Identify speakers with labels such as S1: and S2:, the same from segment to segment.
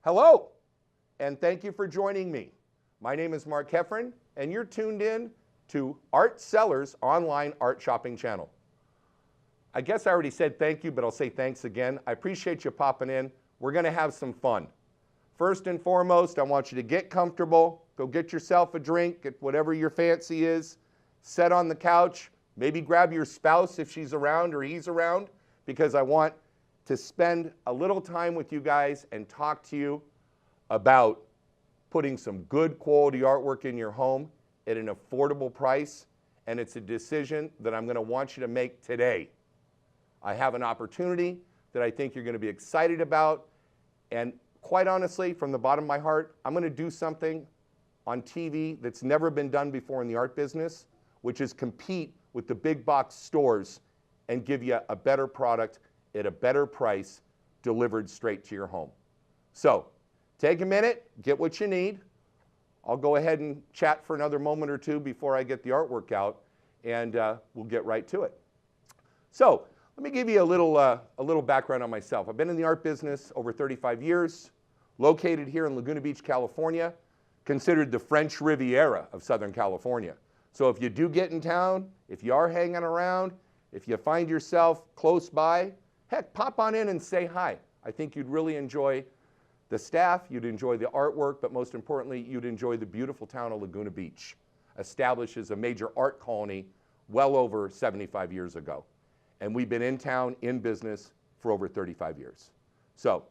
S1: Hello, and thank you for joining me. My name is Mark Heffron, and you're tuned in to ArtSellers online art shopping channel. I guess I already said thank you, but I'll say thanks again. I appreciate you popping in. We're gonna have some fun. First and foremost, I want you to get comfortable, go get yourself a drink, get whatever your fancy is, sit on the couch, maybe grab your spouse if she's around or he's around, because I want to spend a little time with you guys and talk to you about putting some good quality artwork in your home at an affordable price, and it's a decision that I'm gonna want you to make today. I have an opportunity that I think you're gonna be excited about, and quite honestly, from the bottom of my heart, I'm gonna do something on TV that's never been done before in the art business, which is compete with the big box stores and give you a better product at a better price delivered straight to your home. So take a minute, get what you need. I'll go ahead and chat for another moment or two before I get the artwork out, and we'll get right to it. So let me give you a little background on myself. I've been in the art business over 35 years, located here in Laguna Beach, California, considered the French Riviera of Southern California. So if you do get in town, if you are hanging around, if you find yourself close by, heck, pop on in and say hi. I think you'd really enjoy the staff, you'd enjoy the artwork, but most importantly, you'd enjoy the beautiful town of Laguna Beach, established as a major art colony well over 75 years ago. And we've been in town, in business, for over 35 years. So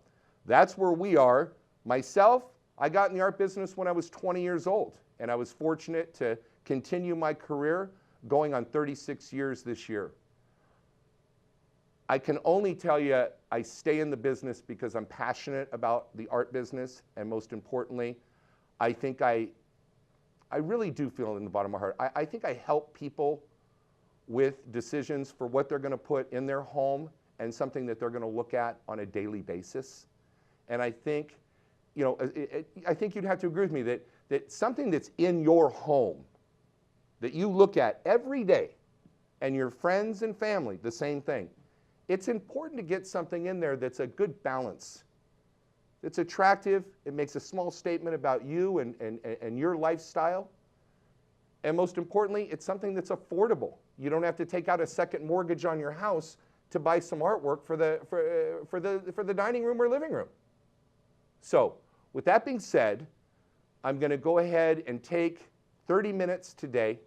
S1: that's where we are. Myself, I got in the art business when I was 20 years old, and I was fortunate to continue my career going on 36 years this year. I can only tell you I stay in the business because I'm passionate about the art business, and most importantly, I think I really do feel in the bottom of my heart. I think I help people with decisions for what they're gonna put in their home and something that they're gonna look at on a daily basis. And I think, you know, I think you'd have to agree with me that something that's in your home that you look at every day, and your friends and family, the same thing. It's important to get something in there that's a good balance. It's attractive, it makes a small statement about you and your lifestyle. And most importantly, it's something that's affordable. You don't have to take out a second mortgage on your house to buy some artwork for the dining room or living room. So with that being said, I'm gonna go ahead and take 30 minutes today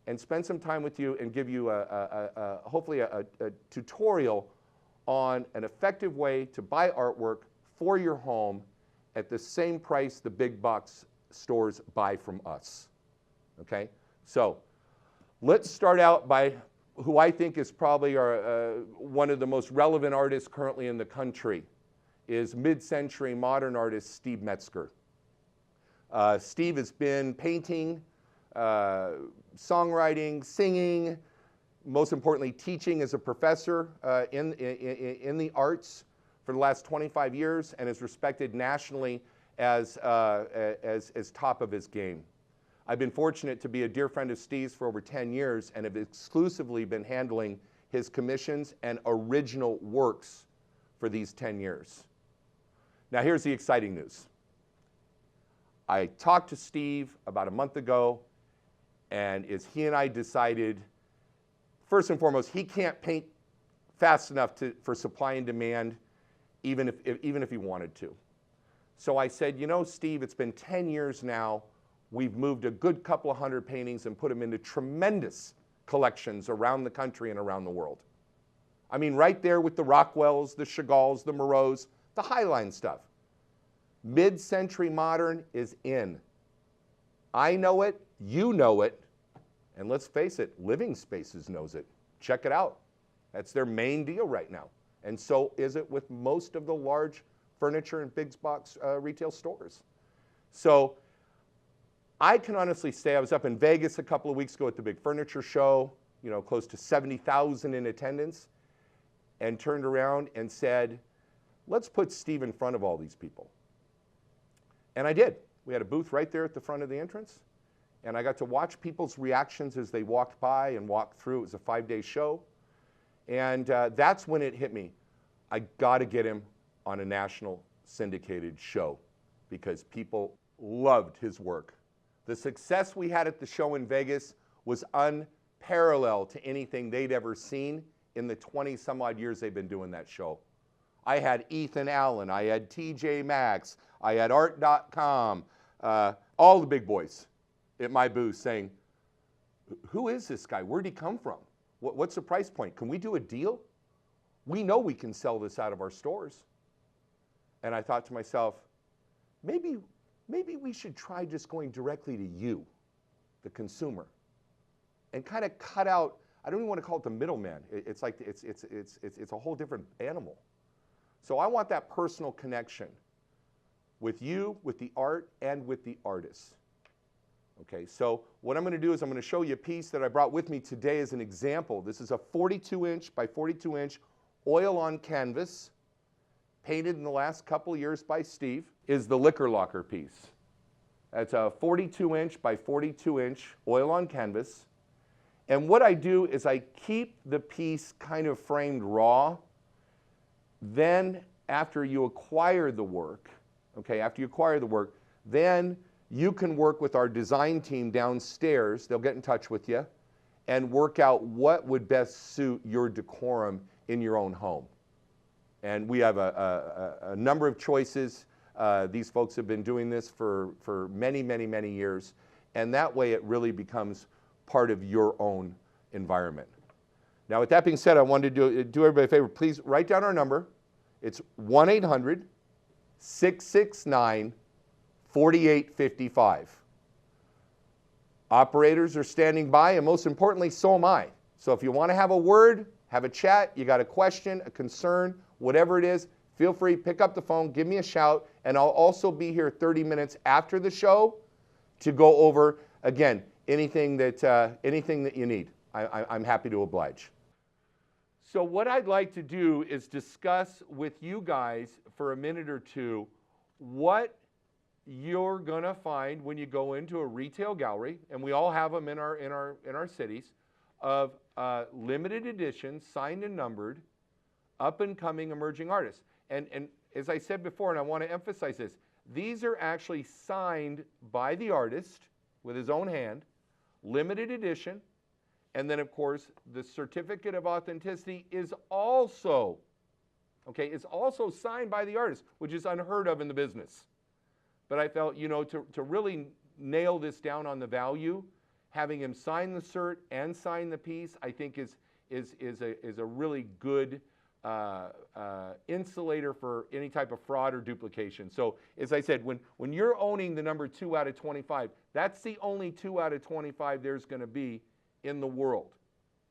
S1: and spend some time with you and give you hopefully a tutorial on an effective way to buy artwork for your home at the same price the big box stores buy from us. Okay, so let's start out by who I think is probably one of the most relevant artists currently in the country, is mid-century modern artist Steve Metzger. Steve has been painting, songwriting, singing, most importantly teaching as a professor in the arts for the last 25 years, and is respected nationally as top of his game. I've been fortunate to be a dear friend of Steve's for over 10 years and have exclusively been handling his commissions and original works for these 10 years. Now here's the exciting news. I talked to Steve about a month ago, and as he and I decided, first and foremost, he can't paint fast enough for supply and demand, even if he wanted to. So I said, you know, Steve, it's been 10 years now. We've moved a good couple of hundred paintings and put them into tremendous collections around the country and around the world. I mean, right there with the Rockwells, the Chagalls, the Moreaus, the Highline stuff. Mid-century modern is in. I know it, you know it, and let's face it, Living Spaces knows it. Check it out. That's their main deal right now. And so is it with most of the large furniture and big box retail stores. So I can honestly say I was up in Vegas a couple of weeks ago at the big furniture show, you know, close to 70,000 in attendance, and turned around and said, let's put Steve in front of all these people. And I did. We had a booth right there at the front of the entrance, and I got to watch people's reactions as they walked by and walked through. It was a 5-day show, and that's when it hit me. I got to get him on a national syndicated show because people loved his work. The success we had at the show in Vegas was unparalleled to anything they'd ever seen in the 20 some odd years they've been doing that show. I had Ethan Allen, I had TJ Maxx, I had Art.com, all the big boys at my booth saying, who is this guy? Where'd he come from? What's the price point? Can we do a deal? We know we can sell this out of our stores. And I thought to myself, maybe we should try just going directly to you, the consumer, and kind of cut out, I don't even want to call it the middleman. It's like, it's a whole different animal. So I want that personal connection with you, with the art, and with the artist. Okay, so what I'm going to do is I'm going to show you a piece that I brought with me today as an example. This is a 42-inch by 42-inch oil on canvas, painted in the last couple of years by Steve, is the liquor locker piece. That's a 42-inch by 42-inch oil on canvas. And what I do is I keep the piece kind of framed raw. Then after you acquire the work, okay, after you acquire the work, then you can work with our design team downstairs. They'll get in touch with you and work out what would best suit your decorum in your own home. And we have a number of choices. These folks have been doing this for many, many, many years. And that way it really becomes part of your own environment. Now, with that being said, I wanted to do everybody a favor. Please write down our number. It's 1-800-669-4855. Operators are standing by, and most importantly, so am I. So if you want to have a word, have a chat, you got a question, a concern, whatever it is, feel free, pick up the phone, give me a shout, and I'll also be here 30 minutes after the show to go over, again, anything that you need. I'm happy to oblige. So what I'd like to do is discuss with you guys for a minute or two what you're gonna find when you go into a retail gallery, and we all have them in our cities, of limited edition, signed and numbered, up and coming emerging artists. And as I said before, and I want to emphasize this, these are actually signed by the artist with his own hand, limited edition, and then of course the certificate of authenticity is also, okay, it's also signed by the artist, which is unheard of in the business. But I felt, you know, to really nail this down on the value, having him sign the cert and sign the piece, I think is a really good insulator for any type of fraud or duplication. So as I said, when you're owning the number 2 out of 25, that's the only 2 out of 25 there's going to be in the world.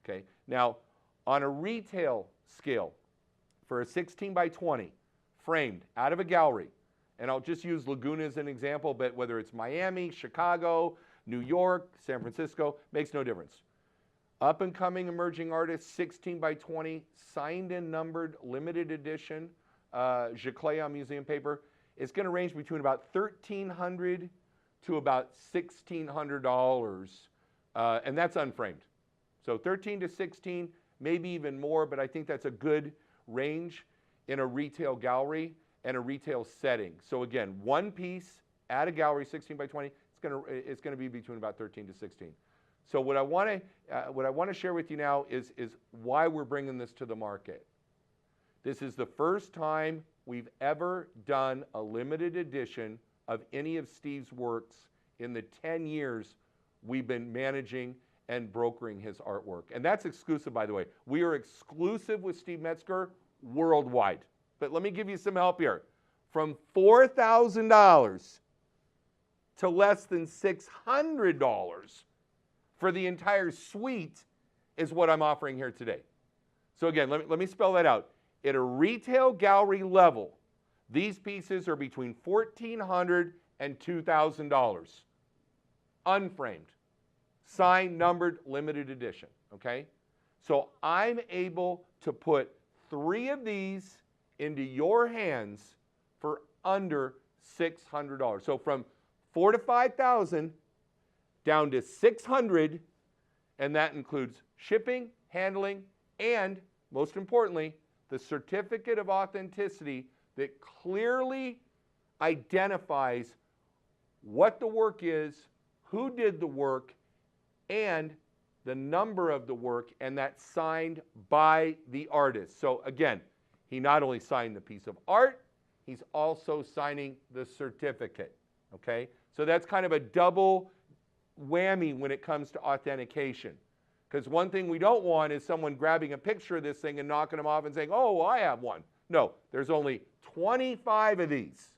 S1: Okay. Now, on a retail scale, for a 16 by 20 framed out of a gallery, and I'll just use Laguna as an example, but whether it's Miami, Chicago, New York, San Francisco, makes no difference. Up and coming emerging artists, 16 by 20, signed and numbered, limited edition, Giclée on museum paper. It's going to range between about $1,300 to about $1,600, and that's unframed. So 13 to 16, maybe even more, but I think that's a good range in a retail gallery and a retail setting. So again, one piece at a gallery, 16 by 20, it's going to be between about 13 to 16. So what I want to share with you now is why we're bringing this to the market. This is the first time we've ever done a limited edition of any of Steve's works in the 10 years we've been managing and brokering his artwork. And that's exclusive, by the way. We are exclusive with Steve Metzger worldwide. But let me give you some help here. From $4,000 to less than $600 for the entire suite is what I'm offering here today. So again, let me spell that out. At a retail gallery level, these pieces are between $1,400 and $2,000. Unframed, signed, numbered, limited edition, okay? So I'm able to put 3 of these into your hands for under $600. So from $4,000 to $5,000 down to $600, and that includes shipping, handling, and most importantly, the certificate of authenticity that clearly identifies what the work is, who did the work, and the number of the work, and that's signed by the artist. So again, he not only signed the piece of art, he's also signing the certificate, okay? So that's kind of a double whammy when it comes to authentication. Because one thing we don't want is someone grabbing a picture of this thing and knocking them off and saying, oh, I have one. No, there's only 25 of these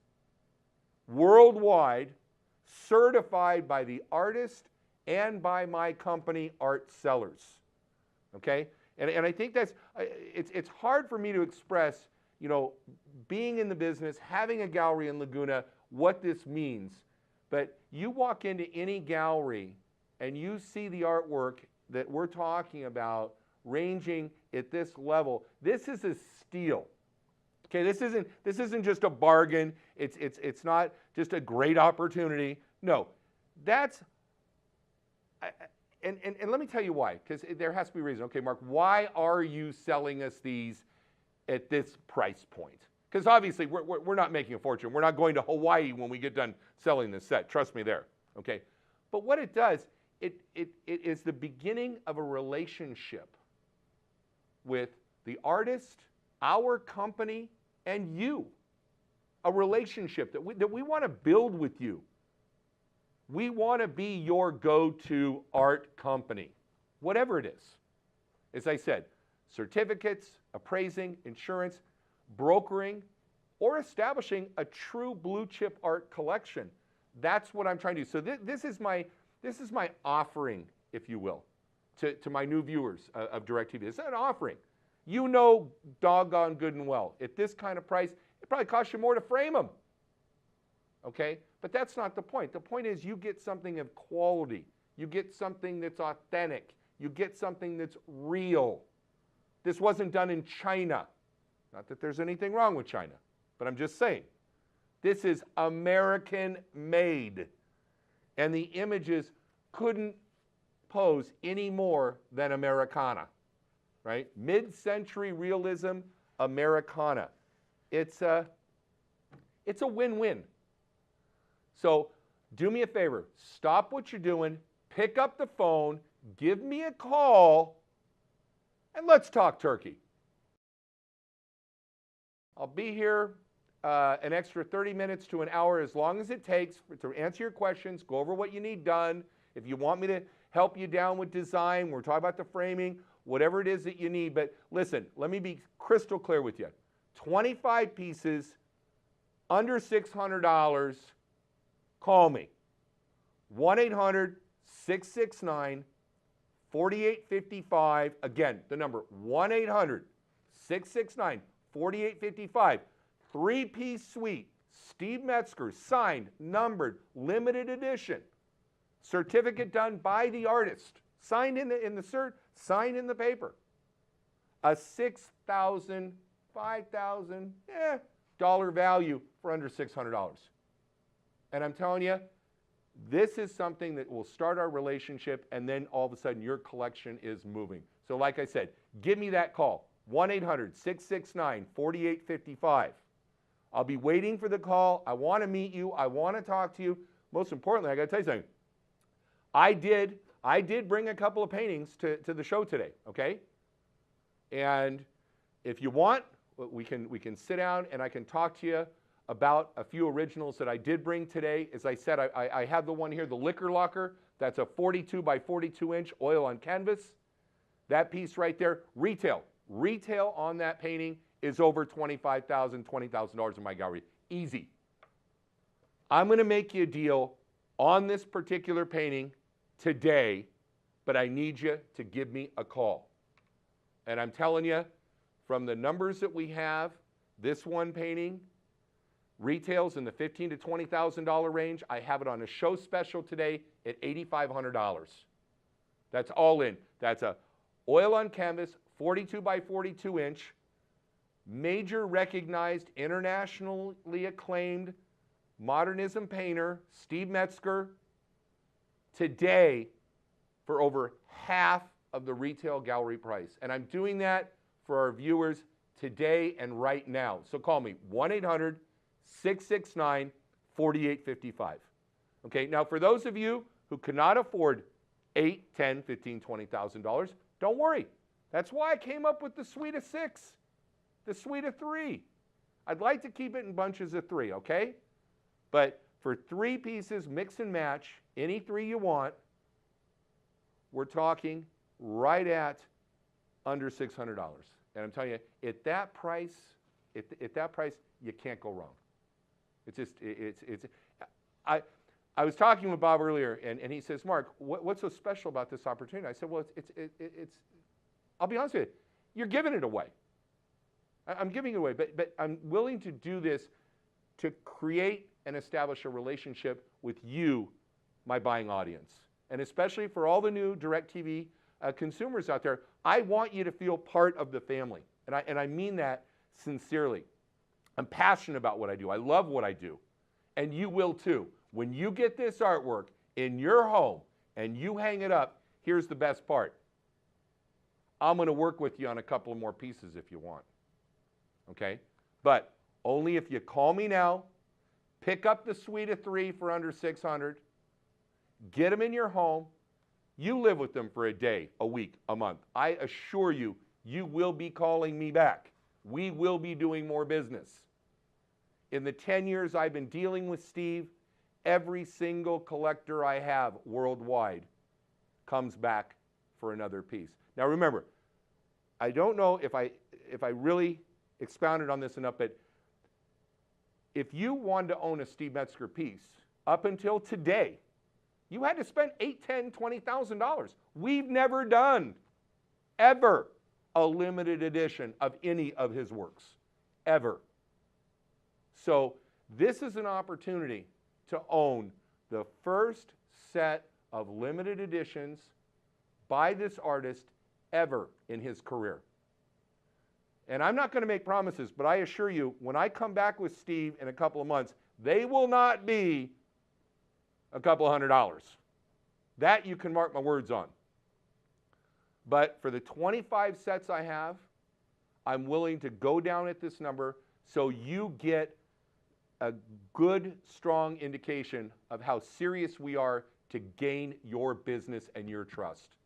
S1: worldwide, certified by the artist and by my company, ArtSellers, okay? And I think that's, it's hard for me to express, you know, being in the business, having a gallery in Laguna, what this means. But you walk into any gallery and you see the artwork that we're talking about ranging at this level. This is a steal. Okay, this isn't just a bargain. It's not just a great opportunity. No, that's, and let me tell you why, because there has to be a reason. Okay, Mark, why are you selling us these at this price point? Because obviously we're not making a fortune. We're not going to Hawaii when we get done selling this set. Trust me there. Okay, but what it does, it is the beginning of a relationship with the artist, our company, and you. A relationship that we want to build with you. We want to be your go-to art company, whatever it is. As I said, certificates, appraising, insurance, brokering, or establishing a true blue chip art collection. That's what I'm trying to do. So this is my offering, if you will, to my new viewers of DirecTV. It's an offering. You know doggone good and well, at this kind of price, it probably costs you more to frame them. Okay? But that's not the point. The point is you get something of quality. You get something that's authentic. You get something that's real. This wasn't done in China. Not that there's anything wrong with China, but I'm just saying. This is American made. And the images couldn't pose any more than Americana. Right? Mid-century realism, Americana. It's a win-win. So do me a favor, stop what you're doing, pick up the phone, give me a call, and let's talk turkey. I'll be here an extra 30 minutes to an hour, as long as it takes to answer your questions, go over what you need done. If you want me to help you down with design, we're talking about the framing, whatever it is that you need. But listen, let me be crystal clear with you. 25 pieces, under $600, call me. 1-800-669-4855. Again, the number 1-800-669-4855. Three-piece suite, Steve Metzger, signed, numbered, limited edition. Certificate done by the artist. Signed in the cert, signed in the paper. A $6,000, $5,000 dollar value for under $600. And I'm telling you, this is something that will start our relationship, and then all of a sudden your collection is moving. So like I said, give me that call, 1-800-669-4855. I'll be waiting for the call. I want to meet you. I want to talk to you. Most importantly, I got to tell you something. I did bring a couple of paintings to the show today, okay? And if you want, we can sit down and I can talk to you about a few originals that I did bring today. As I said, I have the one here, the Liquor Locker. That's a 42 by 42 inch oil on canvas. That piece right there, retail on that painting is over $25,000, $20,000 in my gallery. Easy. I'm going to make you a deal on this particular painting today, but I need you to give me a call. And I'm telling you, from the numbers that we have, this one painting retails in the $15,000 to $20,000 range. I have it on a show special today at $8,500. That's all in. That's a oil on canvas, 42 by 42 inch, major recognized, internationally acclaimed modernism painter, Steve Metzger, today for over half of the retail gallery price. And I'm doing that for our viewers today and right now. So call me, 1-800-669-4855. Okay, now for those of you who cannot afford $8, $10, $15, $20,000, don't worry. That's why I came up with the suite of 6, the suite of 3. I'd like to keep it in bunches of 3, okay? But for 3 pieces, mix and match, any 3 you want, we're talking right at under $600. And I'm telling you, at that price, you can't go wrong. It's just, I was talking with Bob earlier, and he says, Mark, what's so special about this opportunity? I said, well, it's I'll be honest with you, you're giving it away. I'm giving it away, but I'm willing to do this to create and establish a relationship with you, my buying audience. And especially for all the new DirecTV consumers out there, I want you to feel part of the family. And I mean that sincerely. I'm passionate about what I do. I love what I do. And you will too. When you get this artwork in your home and you hang it up, here's the best part. I'm going to work with you on a couple of more pieces if you want. Okay? But only if you call me now, pick up the suite of 3 for under $600, get them in your home, you live with them for a day, a week, a month. I assure you, you will be calling me back. We will be doing more business. In the 10 years I've been dealing with Steve, every single collector I have worldwide comes back for another piece. Now remember, I don't know if I really expounded on this enough, but if you wanted to own a Steve Metzger piece, up until today, you had to spend $8, $10, $20,000. We've never done, ever, a limited edition of any of his works, ever. So this is an opportunity to own the first set of limited editions by this artist ever in his career. And I'm not going to make promises, but I assure you, when I come back with Steve in a couple of months, they will not be a couple $100. That you can mark my words on. But for the 25 sets I have, I'm willing to go down at this number so you get a good, strong indication of how serious we are to gain your business and your trust.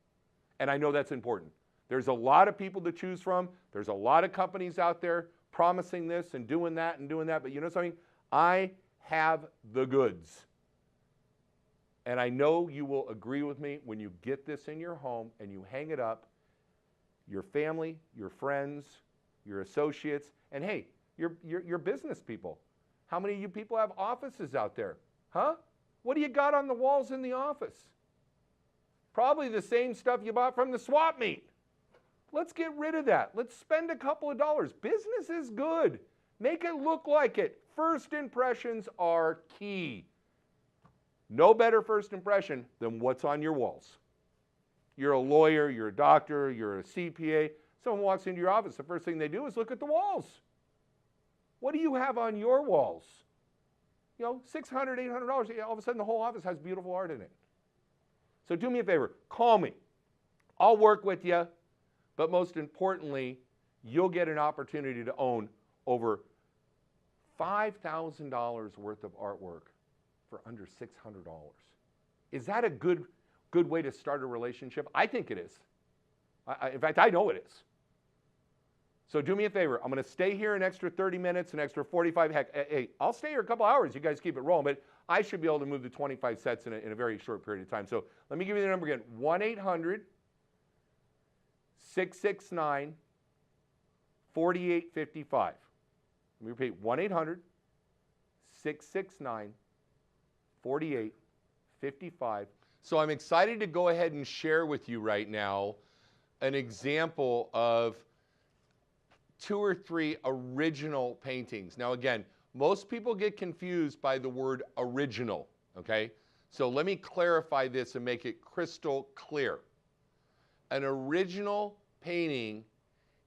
S1: And I know that's important. There's a lot of people to choose from. There's a lot of companies out there promising this and doing that and doing that. But you know something? I have the goods. And I know you will agree with me when you get this in your home and you hang it up, your family, your friends, your associates, and hey, your business people. How many of you people have offices out there? Huh? What do you got on the walls in the office? Probably the same stuff you bought from the swap meet. Let's get rid of that. Let's spend a couple of dollars. Business is good. Make it look like it. First impressions are key. No better first impression than what's on your walls. You're a lawyer, you're a doctor, you're a CPA. Someone walks into your office, the first thing they do is look at the walls. What do you have on your walls? You know, $600, $800. All of a sudden the whole office has beautiful art in it. So do me a favor, call me. I'll work with you, but most importantly, you'll get an opportunity to own over $5,000 worth of artwork for under $600. Is that a good way to start a relationship? I think it is. In fact, I know it is. So do me a favor. I'm going to stay here an extra 30 minutes, an extra 45. Heck, hey, I'll stay here a couple hours. You guys keep it rolling. But I should be able to move the 25 sets in a very short period of time. So let me give you the number again. 1-800-669-4855. Let me repeat. 1-800-669-4855. So I'm excited to go ahead and share with you right now an example of 2 or 3 original paintings. Now again, most people get confused by the word original, okay? So let me clarify this and make it crystal clear. An original painting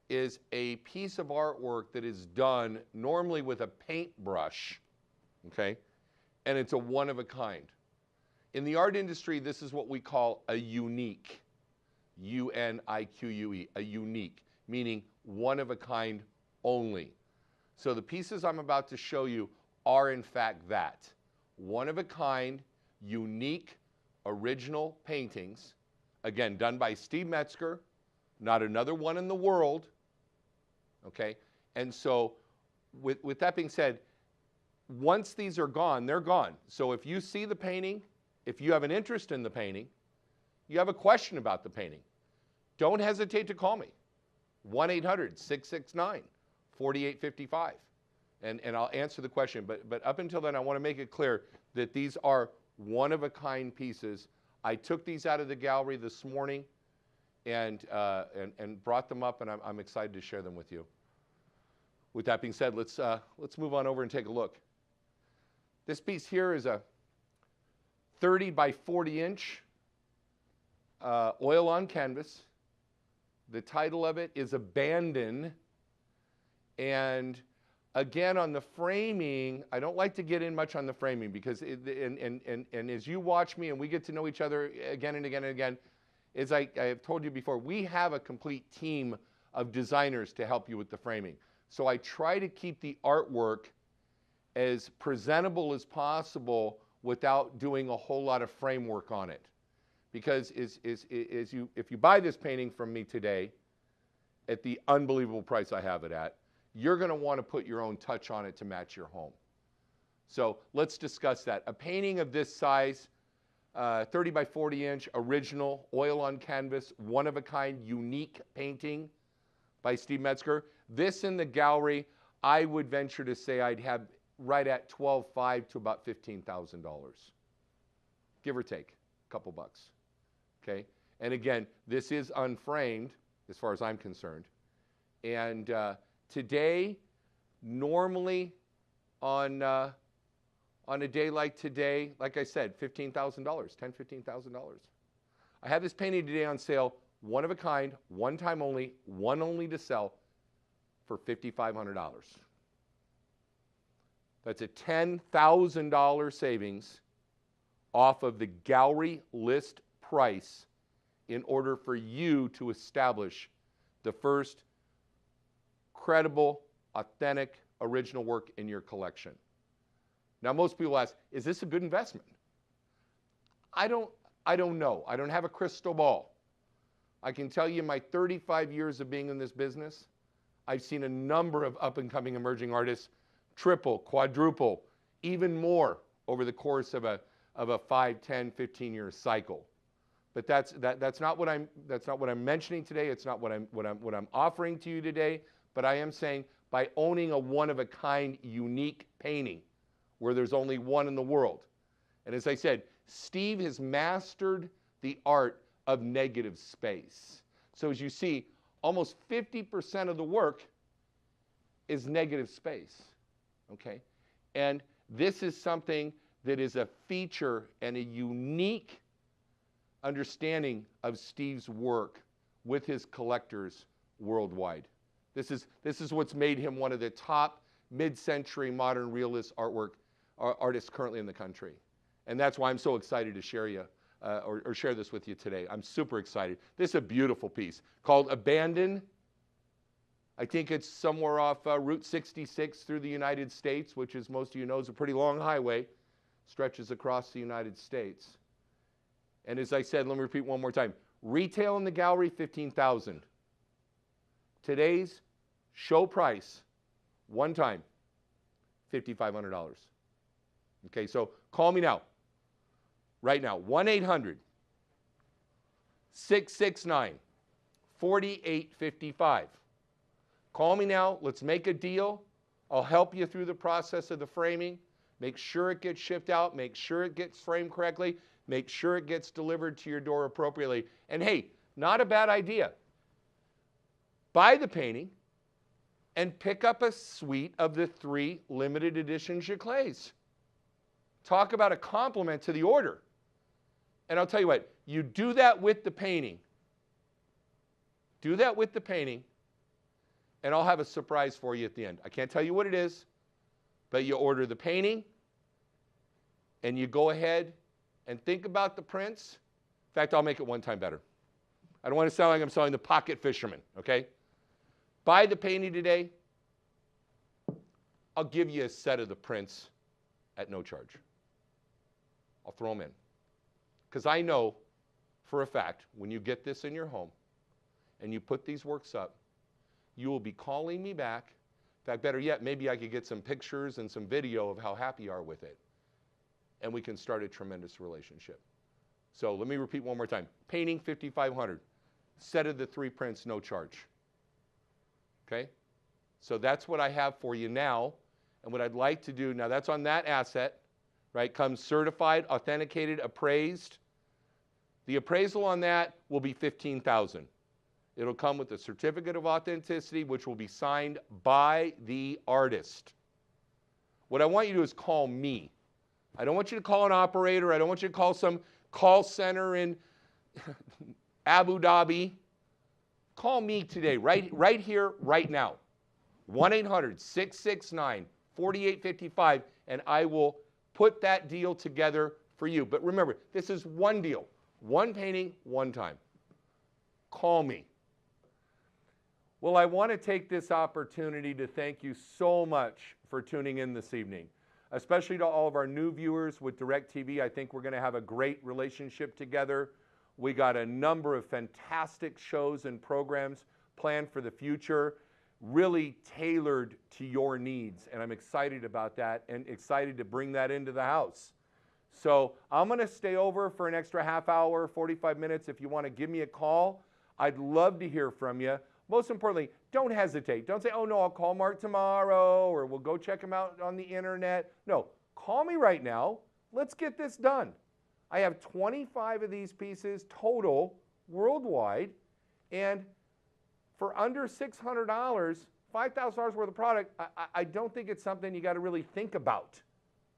S1: is a piece of artwork that is done normally with a paintbrush, okay? And it's a one of a kind. In the art industry, this is what we call a unique, U-N-I-Q-U-E, a unique, meaning one of a kind only. So the pieces I'm about to show you are in fact that. One of a kind, unique, original paintings, again, done by Steve Metzger, not another one in the world, okay? And so with that being said, once these are gone, they're gone. So if you see the painting, if you have an interest in the painting, you have a question about the painting, don't hesitate to call me, 1-800-669-4855, and I'll answer the question. But up until then, I want to make it clear that these are one-of-a-kind pieces. I took these out of the gallery this morning and brought them up, and I'm excited to share them with you. With that being said, let's move on over and take a look. This piece here is a 30 by 40 inch oil on canvas. The title of it is Abandon. And again, on the framing, I don't like to get in much on the framing because, and as you watch me and we get to know each other again and again and again, as I have told you before, we have a complete team of designers to help you with the framing. So I try to keep the artwork as presentable as possible without doing a whole lot of framework on it. Because if you buy this painting from me today at the unbelievable price I have it at, you're going to want to put your own touch on it to match your home. So let's discuss that. A painting of this size, 30 by 40 inch, original, oil on canvas, one-of-a-kind, unique painting by Steve Metzger. This in the gallery, I would venture to say I'd have right at $12,500 to about $15,000, give or take a couple bucks, okay? And again, this is unframed as far as I'm concerned. And today, normally on a day like today, like I said, $15,000, $10,000–$15,000. I have this painting today on sale, one of a kind, one time only, one only to sell, for $5,500. That's a $10,000 savings off of the gallery list price in order for you to establish the first credible, authentic, original work in your collection. Now, most people ask, is this a good investment? I don't know. I don't have a crystal ball. I can tell you in my 35 years of being in this business, I've seen a number of up-and-coming emerging artists triple, quadruple, even more over the course of a 5, 10, 15-year cycle. But that's not what I'm mentioning today. It's not what I'm offering to you today. But I am saying by owning a one-of-a-kind, unique painting, where there's only one in the world. And as I said, Steve has mastered the art of negative space. So as you see, almost 50% of the work is negative space, okay? And this is something that is a feature and a unique understanding of Steve's work with his collectors worldwide. This is what's made him one of the top mid-century modern realist artists currently in the country. And that's why I'm so excited to share share this with you today. I'm super excited. This is a beautiful piece called Abandon. I think it's somewhere off Route 66 through the United States, which, as most of you know, is a pretty long highway, stretches across the United States. And as I said, let me repeat one more time. Retail in the gallery, $15,000. Today's show price, one time, $5,500. Okay, so call me now, right now, 1-800-669-4855. Call me now. Let's make a deal. I'll help you through the process of the framing. Make sure it gets shipped out. Make sure it gets framed correctly. Make sure it gets delivered to your door appropriately. And hey, not a bad idea. Buy the painting and pick up a suite of the 3 limited edition Giclées. Talk about a compliment to the order. And I'll tell you what, you do that with the painting. Do that with the painting, and I'll have a surprise for you at the end. I can't tell you what it is, but you order the painting, and you go ahead and think about the prints. In fact, I'll make it one time better. I don't want to sound like I'm selling the pocket fisherman, okay? Buy the painting today, I'll give you a set of the prints at no charge. I'll throw them in. Because I know for a fact, when you get this in your home and you put these works up, you will be calling me back. In fact, better yet, maybe I could get some pictures and some video of how happy you are with it. And we can start a tremendous relationship. So let me repeat one more time. Painting, $5,500. Set of the 3 prints, no charge. Okay? So that's what I have for you now. And what I'd like to do, now that's on that asset, right? Comes certified, authenticated, appraised. The appraisal on that will be $15,000. It'll come with a certificate of authenticity, which will be signed by the artist. What I want you to do is call me. I don't want you to call an operator. I don't want you to call some call center in Abu Dhabi. Call me today, right here, right now. 1-800-669-4855, and I will put that deal together for you. But remember, this is one deal, one painting, one time. Call me. Well, I want to take this opportunity to thank you so much for tuning in this evening, especially to all of our new viewers with DirecTV. I think we're going to have a great relationship together. We got a number of fantastic shows and programs planned for the future, really tailored to your needs, and I'm excited about that and excited to bring that into the house. So I'm going to stay over for an extra half hour, 45 minutes. If you want to give me a call, I'd love to hear from you. Most importantly, don't hesitate. Don't say, oh no, I'll call Mark tomorrow, or we'll go check him out on the internet. No, call me right now. Let's get this done. I have 25 of these pieces total worldwide, and for under $600, $5,000 worth of product, I don't think it's something you got to really think about.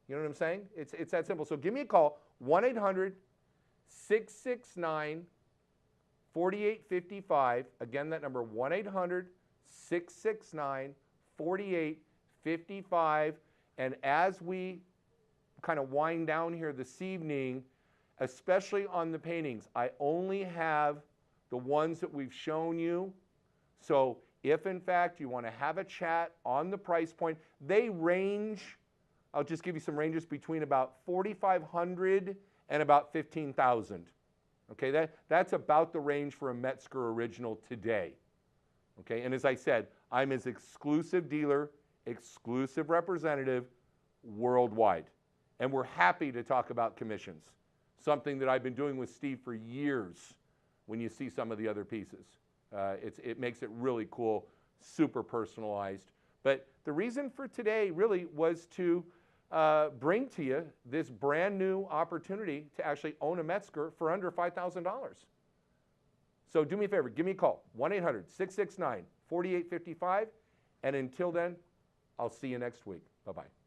S1: You know what I'm saying? It's that simple. So give me a call, 1-800-669-4855. Again, that number, 1-800-669-4855. And as we kind of wind down here this evening, especially on the paintings, I only have the ones that we've shown you. So if in fact you want to have a chat on the price point, they range, I'll just give you some ranges between about $4,500 and about $15,000. Okay, that's about the range for a Metzger original today. Okay, and as I said, I'm his exclusive dealer, exclusive representative worldwide. And we're happy to talk about commissions, something that I've been doing with Steve for years when you see some of the other pieces. It makes it really cool, super personalized. But the reason for today really was to bring to you this brand new opportunity to actually own a Metzger for under $5,000. So do me a favor, give me a call, 1-800-669-4855. And until then, I'll see you next week. Bye-bye.